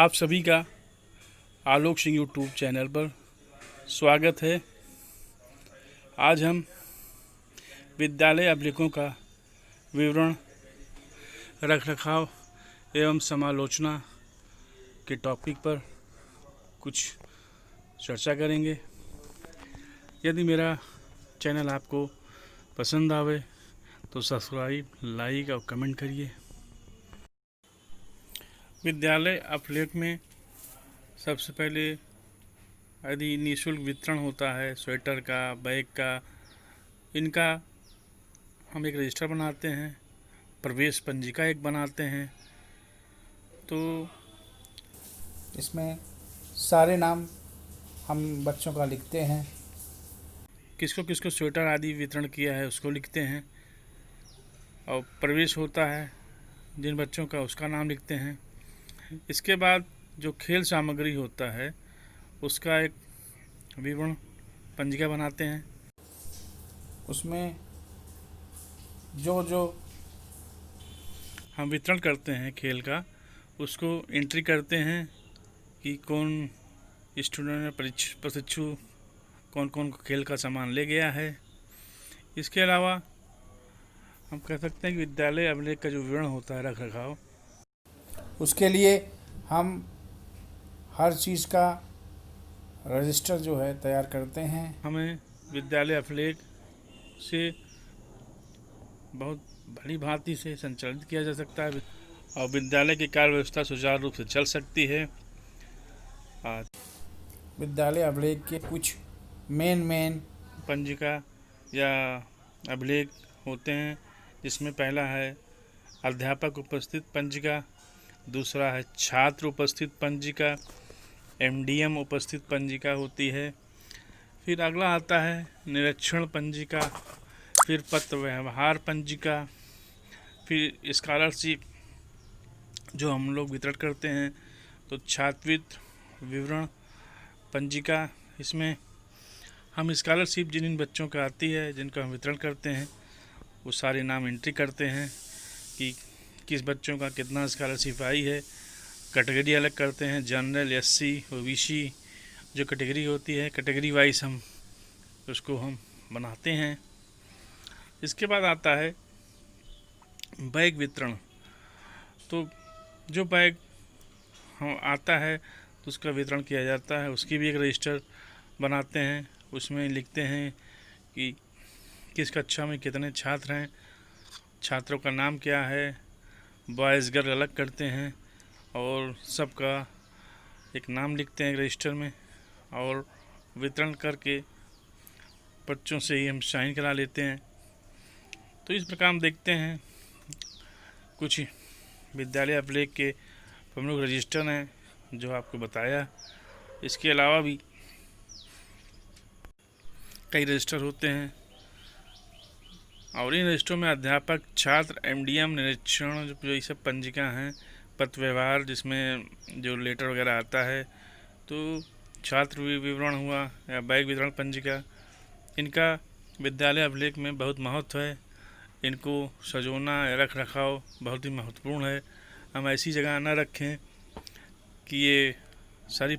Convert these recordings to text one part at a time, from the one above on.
आप सभी का आलोक सिंह यूट्यूब चैनल पर स्वागत है। आज हम विद्यालय अभिलेखों का विवरण, रखरखाव एवं समालोचना के टॉपिक पर कुछ चर्चा करेंगे। यदि मेरा चैनल आपको पसंद आवे तो सब्सक्राइब, लाइक और कमेंट करिए। विद्यालय अभिलेख में सबसे पहले यदि निःशुल्क वितरण होता है स्वेटर का, बैग का, इनका हम एक रजिस्टर बनाते हैं, प्रवेश पंजिका एक बनाते हैं। तो इसमें सारे नाम हम बच्चों का लिखते हैं। किसको किसको स्वेटर आदि वितरण किया है उसको लिखते हैं, और प्रवेश होता है जिन बच्चों का उसका नाम लिखते हैं। इसके बाद जो खेल सामग्री होता है उसका एक विवरण पंजिका बनाते हैं। उसमें जो जो हम वितरण करते हैं खेल का, उसको एंट्री करते हैं कि कौन स्टूडेंट प्रशिक्षु कौन कौन खेल का सामान ले गया है। इसके अलावा हम कह सकते हैं कि विद्यालय अभिलेख का जो विवरण होता है, रख रखाव, उसके लिए हम हर चीज़ का रजिस्टर जो है तैयार करते हैं। हमें विद्यालय अभिलेख से बहुत भली भांति से संचालित किया जा सकता है और विद्यालय की कार्य व्यवस्था सुचारू रूप से चल सकती है। विद्यालय अभिलेख के कुछ मेन पंजिका या अभिलेख होते हैं, जिसमें पहला है अध्यापक उपस्थित पंजिका, दूसरा है छात्र उपस्थित पंजिका, एमडीएम उपस्थित पंजिका होती है। फिर अगला आता है निरीक्षण पंजिका, फिर पत्र व्यवहार पंजिका, फिर स्कॉलरशिप जो हम लोग वितरण करते हैं तो छात्रवृत्ति विवरण पंजिका। इसमें हम स्कॉलरशिप जिन बच्चों का आती है, जिनका हम वितरण करते हैं, वो सारे नाम एंट्री करते हैं कि किस बच्चों का कितना स्कॉलरशिप आई है। कैटेगरी अलग करते हैं, जनरल, एससी, ओबीसी जो कैटेगरी होती है, कैटेगरी वाइज हम उसको हम बनाते हैं। इसके बाद आता है बैग वितरण। तो जो बैग हम आता है तो उसका वितरण किया जाता है, उसकी भी एक रजिस्टर बनाते हैं। उसमें लिखते हैं कि किस कक्षा में कितने छात्र हैं, छात्रों का नाम क्या है, बॉयज़ गर्ल अलग करते हैं और सबका एक नाम लिखते हैं रजिस्टर में, और वितरण करके बच्चों से ही हम साइन करा लेते हैं। तो इस प्रकार हम देखते हैं कुछ विद्यालय अभिलेख के प्रमुख रजिस्टर हैं जो आपको बताया। इसके अलावा भी कई रजिस्टर होते हैं और इन रजिस्टरों में अध्यापक, छात्र, एमडीएम, निरीक्षण जो ये सब पंजिका हैं, पत्र व्यवहार जिसमें जो लेटर वगैरह आता है, तो छात्र विवरण हुआ या बैग वितरण पंजिका, इनका विद्यालय अभिलेख में बहुत महत्व है। इनको सजोना, रख रखाव बहुत ही महत्वपूर्ण है। हम ऐसी जगह न रखें कि ये सारी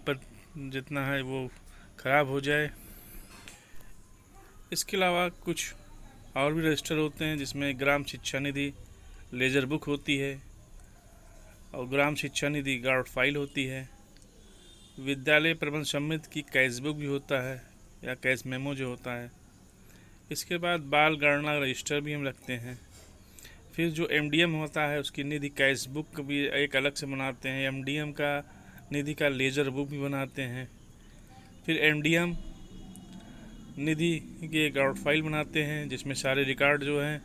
जितना है वो ख़राब हो जाए। इसके अलावा कुछ और भी रजिस्टर होते हैं, जिसमें ग्राम शिक्षा निधि लेजर बुक होती है और ग्राम शिक्षा निधि गार्ड फाइल होती है। विद्यालय प्रबंध समिति की कैश बुक भी होता है या कैश मेमो जो होता है। इसके बाद बाल गणना रजिस्टर भी हम रखते हैं। फिर जो एमडीएम होता है उसकी निधि कैश बुक भी एक अलग से बनाते हैं। एमडीएम का निधि का लेजर बुक भी बनाते हैं। फिर एमडीएम निधि के गार्ड फाइल बनाते हैं, जिसमें सारे रिकॉर्ड जो हैं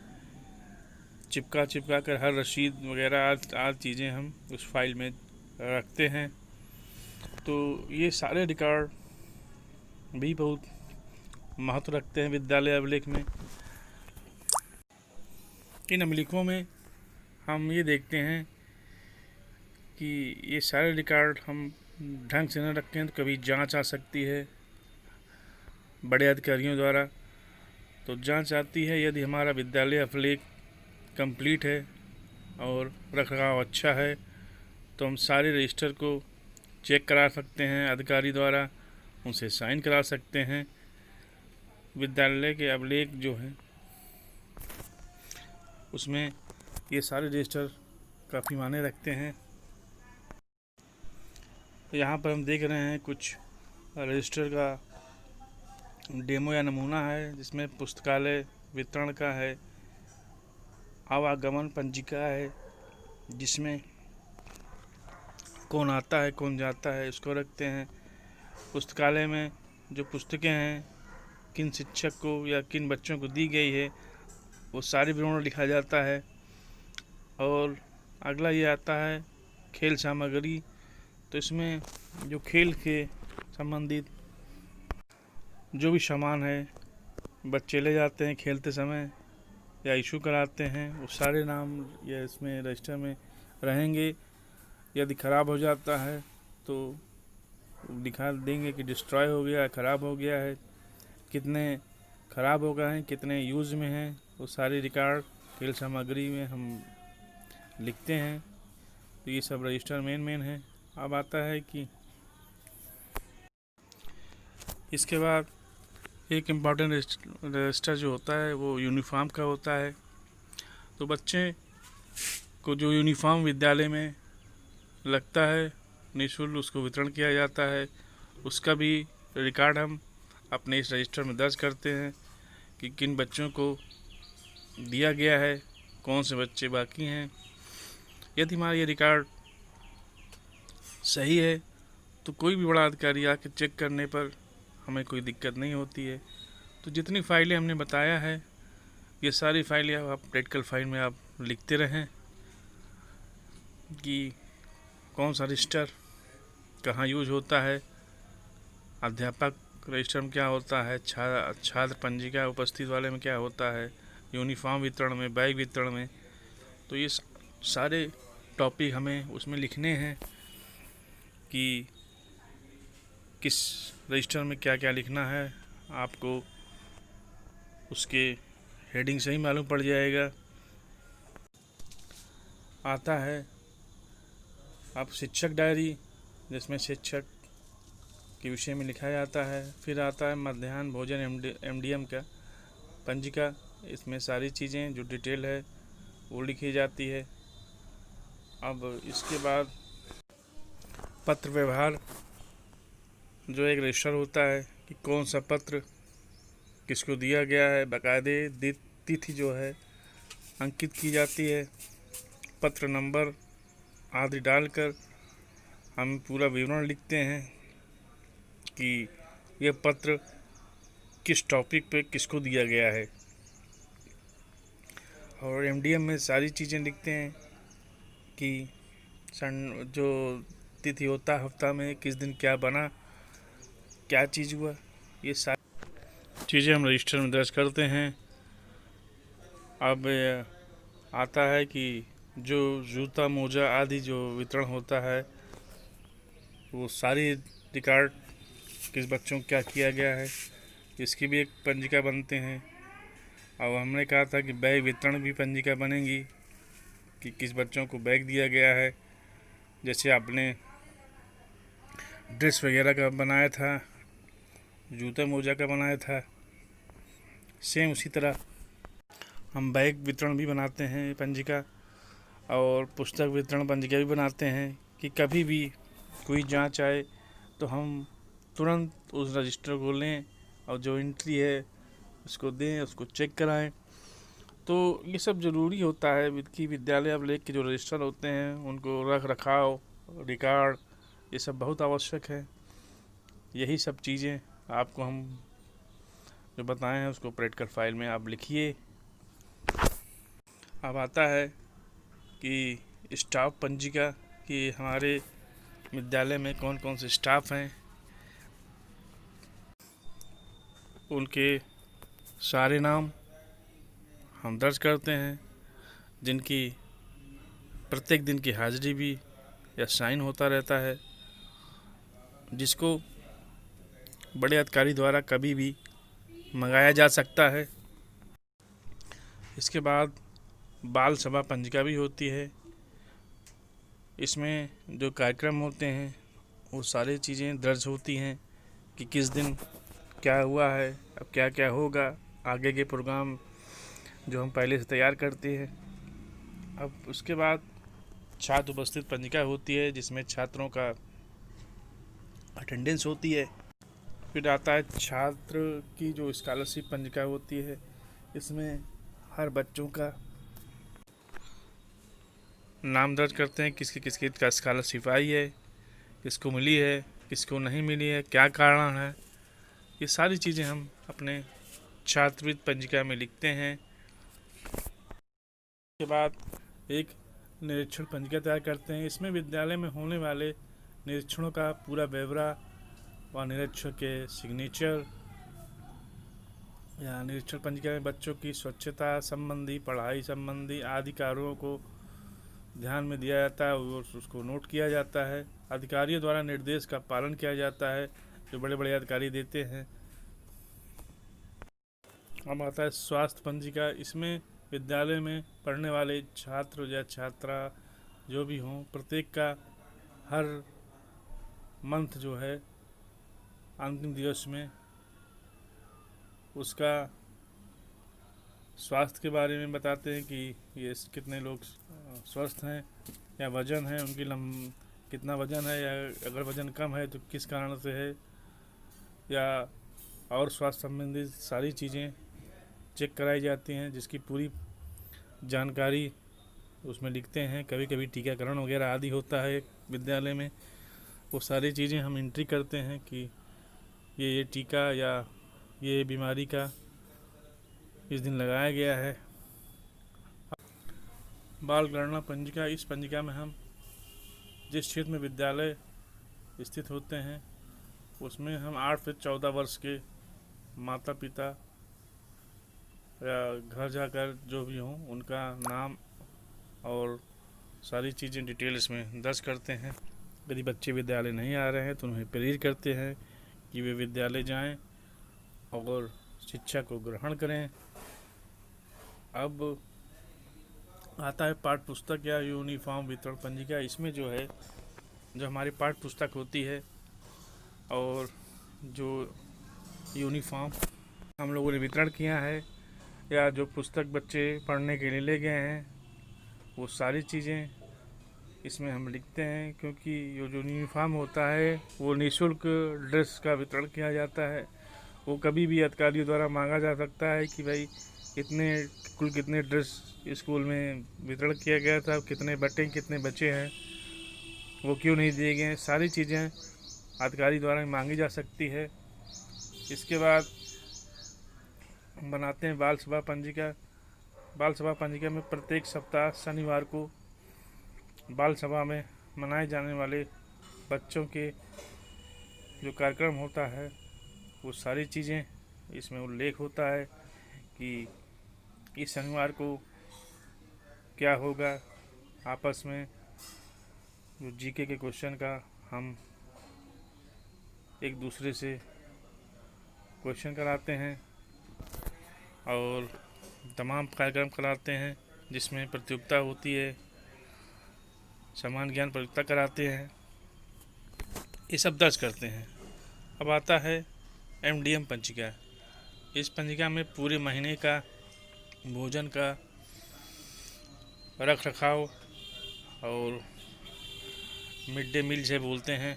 चिपका कर हर रसीद वगैरह आदि चीज़ें हम उस फाइल में रखते हैं। तो ये सारे रिकॉर्ड भी बहुत महत्व रखते हैं विद्यालय अभिलेख में। इन अभिलेखों में हम ये देखते हैं कि ये सारे रिकॉर्ड हम ढंग से न रखें तो कभी जांच आ सकती है बड़े अधिकारियों द्वारा। तो जांच आती है यदि हमारा विद्यालय अभिलेख कंप्लीट है और रखरखाव अच्छा है तो हम सारे रजिस्टर को चेक करा सकते हैं अधिकारी द्वारा, उनसे साइन करा सकते हैं। विद्यालय के अभिलेख जो हैं उसमें ये सारे रजिस्टर काफ़ी मायने रखते हैं। यहाँ पर हम देख रहे हैं कुछ रजिस्टर का डेमो या नमूना है, जिसमें पुस्तकालय वितरण का है, आवागमन पंजिका है, जिसमें कौन आता है कौन जाता है उसको रखते हैं। पुस्तकालय में जो पुस्तकें हैं किन शिक्षक को या किन बच्चों को दी गई है वो सारे विवरण लिखा जाता है। और अगला ये आता है खेल सामग्री। तो इसमें जो खेल के संबंधित जो भी सामान है बच्चे ले जाते हैं खेलते समय या इशू कराते हैं, वो सारे नाम या इसमें रजिस्टर में रहेंगे। यदि ख़राब हो जाता है तो दिखा देंगे कि डिस्ट्रॉय हो गया है, ख़राब हो गया है, कितने ख़राब हो गए हैं, कितने यूज़ में हैं, वो सारी रिकॉर्ड खेल सामग्री में हम लिखते हैं। तो ये सब रजिस्टर मेन है। अब आता है कि इसके बाद एक इम्पॉर्टेंट रजिस्टर जो होता है वो यूनिफॉर्म का होता है। तो बच्चे को जो यूनिफॉर्म विद्यालय में लगता है निःशुल्क उसको वितरण किया जाता है, उसका भी रिकॉर्ड हम अपने इस रजिस्टर में दर्ज करते हैं कि किन बच्चों को दिया गया है, कौन से बच्चे बाकी हैं। यदि हमारा ये रिकॉर्ड सही है तो कोई भी बड़ा अधिकारी आके चेक करने पर हमें कोई दिक्कत नहीं होती है। तो जितनी फाइलें हमने बताया है ये सारी फाइलें आप प्रैक्टिकल फाइल में आप लिखते रहें कि कौन सा रजिस्टर कहाँ यूज होता है, अध्यापक रजिस्टर में क्या होता है, छात्र पंजिका उपस्थित वाले में क्या होता है, यूनिफॉर्म वितरण में, बैग वितरण में। तो ये सारे टॉपिक हमें उसमें लिखने हैं कि किस रजिस्टर में क्या क्या लिखना है। आपको उसके हेडिंग से ही मालूम पड़ जाएगा। आता है अब शिक्षक डायरी, जिसमें शिक्षक के विषय में लिखा जाता है। फिर आता है मध्याह्न भोजन MDM का पंजिका, इसमें सारी चीज़ें जो डिटेल है वो लिखी जाती है। अब इसके बाद पत्र व्यवहार जो एक रजिस्टर होता है कि कौन सा पत्र किसको दिया गया है, बाकायदे तिथि जो है अंकित की जाती है, पत्र नंबर आदि डालकर हम पूरा विवरण लिखते हैं कि यह पत्र किस टॉपिक पे किसको दिया गया है। और MDM में सारी चीज़ें लिखते हैं कि जो तिथि होता है हफ्ता में किस दिन क्या बना, क्या चीज़ हुआ, ये सारी चीज़ें हम रजिस्टर में दर्ज करते हैं। अब आता है कि जो जूता मोजा आदि जो वितरण होता है वो सारी रिकॉर्ड किस बच्चों को क्या किया गया है इसकी भी एक पंजिका बनते हैं। अब हमने कहा था कि बैग वितरण भी पंजिका बनेगी कि किस बच्चों को बैग दिया गया है। जैसे आपने ड्रेस वगैरह का बनाया था, जूता मोजा का बनाया था, सेम उसी तरह हम बैग वितरण भी बनाते हैं पंजिका, और पुस्तक वितरण पंजिका भी बनाते हैं कि कभी भी कोई जांच आए तो हम तुरंत उस रजिस्टर को लें और जो एंट्री है उसको दें, उसको चेक कराएं। तो ये सब ज़रूरी होता है कि विद्यालय अभिलेख के जो रजिस्टर होते हैं उनको रख रखाव, रिकॉर्ड, ये सब बहुत आवश्यक है। यही सब चीज़ें आपको हम जो बताए हैं उसको प्रैक्टिकल फाइल में आप लिखिए। अब आता है कि स्टाफ पंजिका कि हमारे विद्यालय में कौन कौन से स्टाफ हैं, उनके सारे नाम हम दर्ज करते हैं, जिनकी प्रत्येक दिन की हाजिरी भी या साइन होता रहता है, जिसको बड़े अधिकारी द्वारा कभी भी मंगाया जा सकता है। इसके बाद बाल सभा पंजिका भी होती है। इसमें जो कार्यक्रम होते हैं वो सारी चीज़ें दर्ज होती हैं कि किस दिन क्या हुआ है, अब क्या क्या होगा, आगे के प्रोग्राम जो हम पहले से तैयार करते हैं। अब उसके बाद छात्र उपस्थित पंजिका होती है जिसमें छात्रों का अटेंडेंस होती है। फिर आता है छात्र की जो स्कॉलरशिप पंजिका होती है, इसमें हर बच्चों का नाम दर्ज करते हैं, किसकी किसकी का स्कॉलरशिप आई है, किसको मिली है, किसको नहीं मिली है, क्या कारण है। ये सारी चीज़ें हम अपने छात्रवृत्ति पंजिका में लिखते हैं। के बाद एक निरीक्षण पंजिका तैयार करते हैं। इसमें विद्यालय में होने वाले निरीक्षणों का पूरा ब्यौरा व निरीक्षक के सिग्नेचर या निरीक्षण पंजिका में बच्चों की स्वच्छता संबंधी, पढ़ाई संबंधी आदि कार्यों को ध्यान में दिया जाता है और उसको नोट किया जाता है। अधिकारियों द्वारा निर्देश का पालन किया जाता है जो बड़े बड़े अधिकारी देते हैं। अब आता है स्वास्थ्य पंजिका। इसमें विद्यालय में पढ़ने वाले छात्र या छात्रा जो भी हों, प्रत्येक का हर मंथ जो है अंतिम दिवस में उसका स्वास्थ्य के बारे में बताते हैं कि ये कितने लोग स्वस्थ हैं या वजन है, उनकी कितना वजन है, या अगर वजन कम है तो किस कारण से है, या और स्वास्थ्य संबंधित सारी चीज़ें चेक कराई जाती हैं जिसकी पूरी जानकारी उसमें लिखते हैं। कभी कभी टीकाकरण वगैरह आदि होता है विद्यालय में, वो सारी चीज़ें हम एंट्री करते हैं कि ये टीका या ये बीमारी का इस दिन लगाया गया है। बाल गणना पंजिका। इस पंजिका में हम जिस क्षेत्र में विद्यालय स्थित होते हैं उसमें हम 8 से 14 वर्ष के माता पिता या घर जाकर जो भी हों उनका नाम और सारी चीज़ें डिटेल्स में दर्ज करते हैं। यदि बच्चे विद्यालय नहीं आ रहे हैं तो उन्हें प्रेरित करते हैं कि वे विद्यालय जाएं और शिक्षा को ग्रहण करें। अब आता है पाठ्य पुस्तक या यूनिफॉर्म वितरण पंजिका। इसमें जो है जो हमारी पाठ्य पुस्तक होती है और जो यूनिफॉर्म हम लोगों ने वितरण किया है या जो पुस्तक बच्चे पढ़ने के लिए ले गए हैं वो सारी चीज़ें इसमें हम लिखते हैं, क्योंकि ये जो यूनिफॉर्म होता है वो निःशुल्क ड्रेस का वितरण किया जाता है। वो कभी भी अधिकारियों द्वारा मांगा जा सकता है कि भाई कुल कितने ड्रेस स्कूल में वितरण किया गया था, कितने कितने बच्चे हैं, वो क्यों नहीं दिए गए हैं। सारी चीज़ें अधिकारी द्वारा मांगी जा सकती है। इसके बाद हम बनाते हैं बाल सभा पंजिका। बाल सभा पंजिका में प्रत्येक सप्ताह शनिवार को बाल सभा में मनाए जाने वाले बच्चों के जो कार्यक्रम होता है वो सारी चीज़ें इसमें उल्लेख होता है कि इस शनिवार को क्या होगा। आपस में जो जीके के क्वेश्चन का हम एक दूसरे से क्वेश्चन कराते हैं और तमाम कार्यक्रम कराते हैं जिसमें प्रतियोगिता होती है, सामान्य ज्ञान प्रतियोगिता कराते हैं, ये सब दर्ज करते हैं। अब आता है एमडीएम पंजिका। इस पंजिका में पूरे महीने का भोजन का रख रखाव और मिड डे मील से बोलते हैं,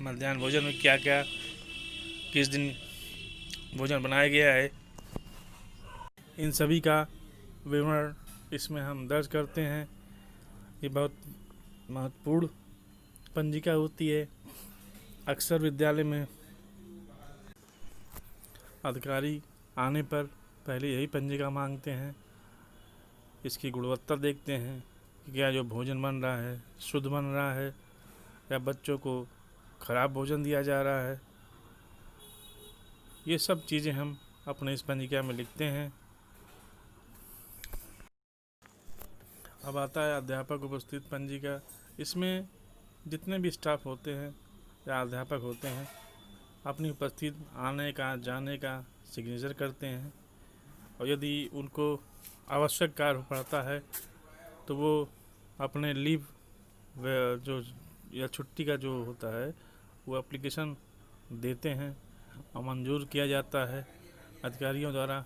मध्याह्न भोजन में क्या क्या किस दिन भोजन बनाया गया है, इन सभी का विवरण इसमें हम दर्ज करते हैं। ये बहुत महत्वपूर्ण पंजिका होती है। अक्सर विद्यालय में अधिकारी आने पर पहले यही पंजिका मांगते हैं। इसकी गुणवत्ता देखते हैं कि क्या जो भोजन बन रहा है शुद्ध बन रहा है या बच्चों को खराब भोजन दिया जा रहा है। ये सब चीज़ें हम अपने इस पंजिका में लिखते हैं। अब आता है अध्यापक उपस्थित पंजिका। इसमें जितने भी स्टाफ होते हैं या अध्यापक होते हैं अपनी उपस्थित आने का जाने का सिग्नेचर करते हैं, और यदि उनको आवश्यक कार्य पड़ता है तो वो अपने लीव जो या छुट्टी का जो होता है वो एप्लीकेशन देते हैं और मंजूर किया जाता है अधिकारियों द्वारा।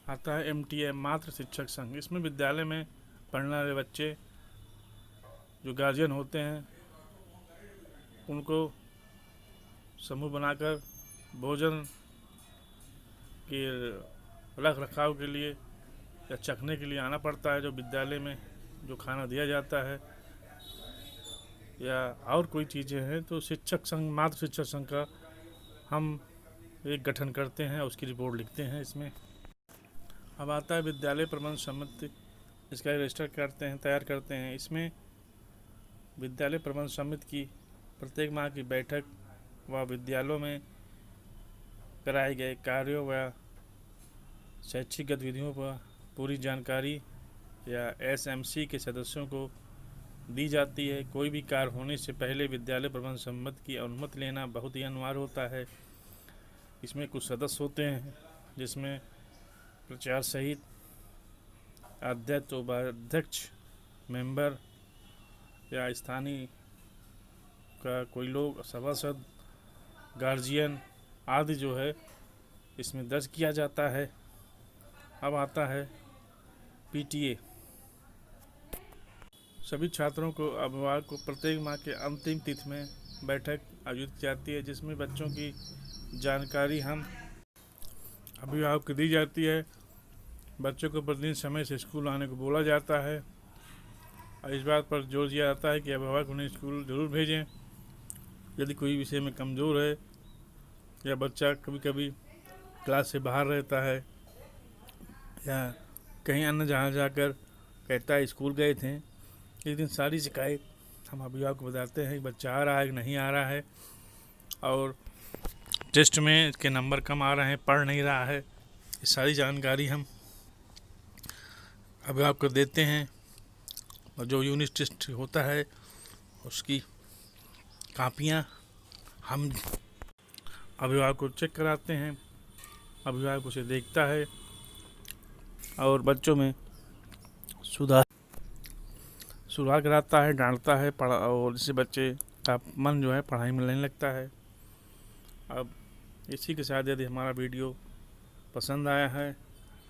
आता है MTA मातृ शिक्षक संघ। इसमें विद्यालय में पढ़ने वाले बच्चे जो गार्जियन होते हैं उनको समूह बनाकर भोजन के रख रखाव के लिए या चखने के लिए आना पड़ता है। जो विद्यालय में जो खाना दिया जाता है या और कोई चीज़ें हैं तो शिक्षक संघ मातृ शिक्षक संघ का हम एक गठन करते हैं, उसकी रिपोर्ट लिखते हैं इसमें। अब आता है विद्यालय प्रबंध समिति। इसका रजिस्टर करते हैं, तैयार करते हैं। इसमें विद्यालय प्रबंध समिति की प्रत्येक माह की बैठक व विद्यालयों में कराए गए कार्यों व शैक्षिक गतिविधियों पर पूरी जानकारी या SMC के सदस्यों को दी जाती है। कोई भी कार्य होने से पहले विद्यालय प्रबंध समिति की अनुमति लेना बहुत ही अनिवार्य होता है। इसमें कुछ सदस्य होते हैं जिसमें प्रचार सहित अध्यक्ष, उपाध्यक्ष, मेंबर या स्थानीय का कोई लोग, सभासद, गार्जियन आदि जो है इसमें दर्ज किया जाता है। अब आता है PTA। सभी छात्रों को, अभिभावक को प्रत्येक माह के अंतिम तिथि में बैठक आयोजित की जाती है जिसमें बच्चों की जानकारी हम अभिभावक को दी जाती है। बच्चों को प्रतिदिन समय से स्कूल आने को बोला जाता है और इस बात पर जोर दिया जाता है कि अभिभावक उन्हें स्कूल जरूर भेजें। यदि कोई विषय में कमज़ोर है या बच्चा कभी कभी क्लास से बाहर रहता है या कहीं अन्य जहाँ जाकर कहता है स्कूल गए थे, लेकिन सारी शिकायत हम अभिभावक को बताते हैं कि बच्चा आ रहा है कि नहीं आ रहा है और टेस्ट में इसके नंबर कम आ रहे हैं, पढ़ नहीं रहा है। ये सारी जानकारी हम अभिभावक को देते हैं और जो यूनिट टेस्ट होता है उसकी कापियाँ हम अभिभावक को चेक कराते हैं। अभिभावक उसे देखता है और बच्चों में सुधार कराता है, डांटता है और इससे बच्चे का मन जो है पढ़ाई में लगने लगता है। अब इसी के साथ यदि हमारा वीडियो पसंद आया है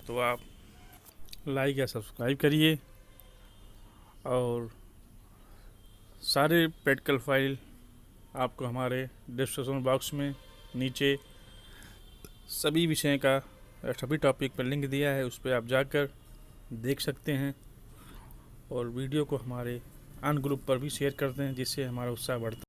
तो आप लाइक या सब्सक्राइब करिए और सारे प्रैक्टिकल फाइल आपको हमारे डिस्क्रिप्शन बॉक्स में नीचे सभी विषय का सभी टॉपिक पर लिंक दिया है, उस पर आप जाकर देख सकते हैं और वीडियो को हमारे अन्य ग्रुप पर भी शेयर करते हैं जिससे हमारा उत्साह बढ़ता है।